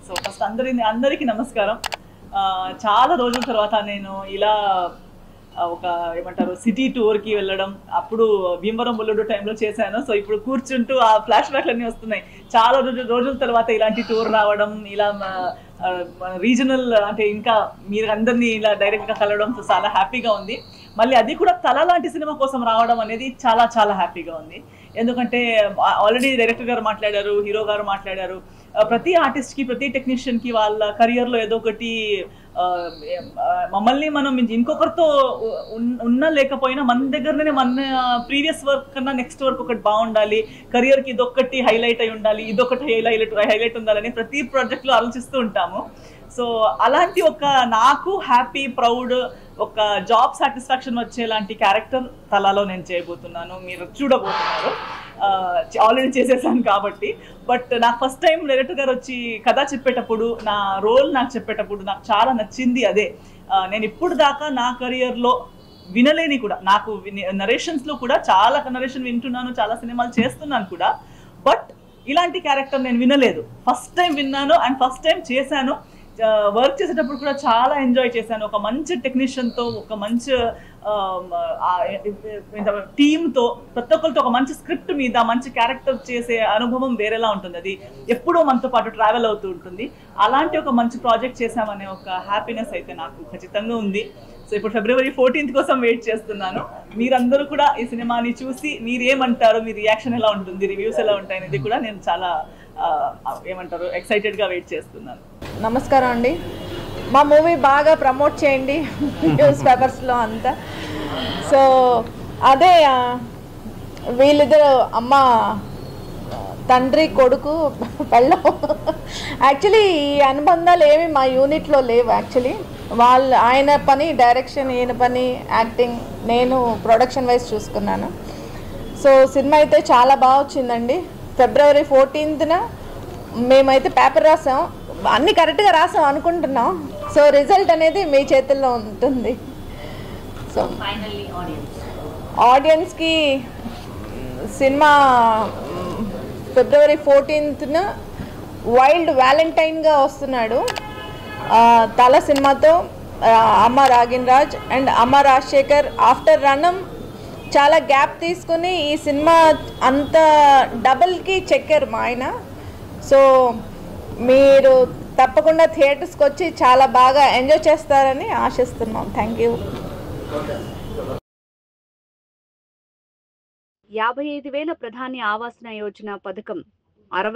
So first అందరికీ నమస్కారం. చాలా రోజుల తర్వాత నేను ఇలా ఒక ఏమంటారు సిటీ టూర్కి వెళ్ళడం, అప్పుడు భీమవరం బుల్లుడు టైంలో చేశాను. సో ఇప్పుడు కూర్చుంటూ ఆ ఫ్లాష్ బ్యాక్లన్నీ వస్తున్నాయి. చాలా రోజుల తర్వాత ఇలాంటి టూర్ రావడం, ఇలా రీజనల్ అంటే ఇంకా మీరు అందరినీ ఇలా డైరెక్ట్గా కలవడం చాలా హ్యాపీగా ఉంది. మళ్ళీ అది కూడా తల లాంటి సినిమా కోసం రావడం అనేది చాలా చాలా హ్యాపీగా ఉంది. ఎందుకంటే ఆల్రెడీ డైరెక్టర్ గారు మాట్లాడారు, హీరో గారు మాట్లాడారు. ప్రతి ఆర్టిస్ట్కి, ప్రతి టెక్నీషియన్కి వాళ్ళ కెరియర్లో ఏదో ఒకటి మమ్మల్ని మనం ఇంకొకరితో ఉన్నా లేకపోయినా మన దగ్గరనే మన ప్రీవియస్ వర్క్ కన్నా నెక్స్ట్ వర్క్ ఒకటి బాగుండాలి, కెరియర్కి ఇదొక్కటి హైలైట్ అయి ఉండాలి, ఇదొకటి హైలైట్ ఉండాలని ప్రతి ప్రాజెక్ట్లో ఆలోచిస్తూ ఉంటాము. సో అలాంటి ఒక నాకు హ్యాపీ, ప్రౌడ్, ఒక జాబ్ సాటిస్ఫాక్షన్ వచ్చేలాంటి క్యారెక్టర్ తలాలో నేను చేయబోతున్నాను. మీరు చూడబోతున్నారు. ఆల్రెడీ చేసేసాను కాబట్టి. బట్ నాకు ఫస్ట్ టైం డైరెక్టర్ గారు వచ్చి కథ చెప్పేటప్పుడు, నా రోల్ నాకు చెప్పేటప్పుడు నాకు చాలా నచ్చింది అదే. నేను ఇప్పుడు దాకా నా కెరియర్లో వినలేని కూడా, నాకు నరేషన్స్లో కూడా చాలా నరేషన్ వింటున్నాను, చాలా సినిమాలు చేస్తున్నాను కూడా. బట్ ఇలాంటి క్యారెక్టర్ నేను వినలేదు. ఫస్ట్ టైం విన్నాను అండ్ ఫస్ట్ టైం చేశాను. వర్క్ చేసేటప్పుడు కూడా చాలా ఎంజాయ్ చేశాను. ఒక మంచి టెక్నీషియన్తో, ఒక మంచి టీమ్తో, ప్రతి ఒక్కరితో ఒక మంచి స్క్రిప్ట్ మీద మంచి క్యారెక్టర్ చేసే అనుభవం వేరేలా ఉంటుంది. అది ఎప్పుడూ మనతో పాటు ట్రావెల్ అవుతూ ఉంటుంది. అలాంటి ఒక మంచి ప్రాజెక్ట్ చేశామనే ఒక హ్యాపీనెస్ అయితే నాకు ఖచ్చితంగా ఉంది. సో ఇప్పుడు February 14th కోసం వెయిట్ చేస్తున్నాను. మీరందరూ కూడా ఈ సినిమాని చూసి మీరేమంటారు, మీ రియాక్షన్ ఎలా ఉంటుంది, రివ్యూస్ ఎలా ఉంటాయి అనేది కూడా నేను చాలా ఏమంటారు ఎక్సైటెడ్గా వెయిట్ చేస్తున్నాను. నమస్కారం అండి. మా మూవీ బాగా ప్రమోట్ చేయండి న్యూస్ పేపర్స్లో అంతా. సో అదే వీళ్ళిద్దరు అమ్మ తండ్రి కొడుకు పెళ్ళం. యాక్చువల్లీ ఈ అనుబంధాలు ఏమి మా యూనిట్లో లేవు. యాక్చువల్లీ ఆయన పని డైరెక్షన్, ఈయన పని యాక్టింగ్, నేను ప్రొడక్షన్ వైజ్ చూసుకున్నాను. సో సినిమా అయితే చాలా బాగా వచ్చిందండి. February 14th మేమైతే పేపర్ రాసాం, అన్నీ కరెక్ట్గా రాసాం అనుకుంటున్నాం. సో రిజల్ట్ అనేది మీ చేతుల్లో ఉంటుంది. సో ఆడియన్స్కి సినిమా February 14th వైల్డ్ వ్యాలంటైన్గా వస్తున్నాడు. తల సినిమాతో అమ్మ రాగిన్ రాజ్ అండ్ అమ్మ రాజశేఖర్ ఆఫ్టర్ రణం చాలా గ్యాప్ తీసుకుని ఈ సినిమా అంత డబుల్కి చెక్కారు మా ఆయన. సో మీరు తప్పకుండా థియేటర్స్కి వచ్చి చాలా బాగా ఎంజాయ్ చేస్తారని ఆశిస్తున్నాం. Thank you. 55,000 ప్రధాని ఆవాస్ యోజన పథకం 60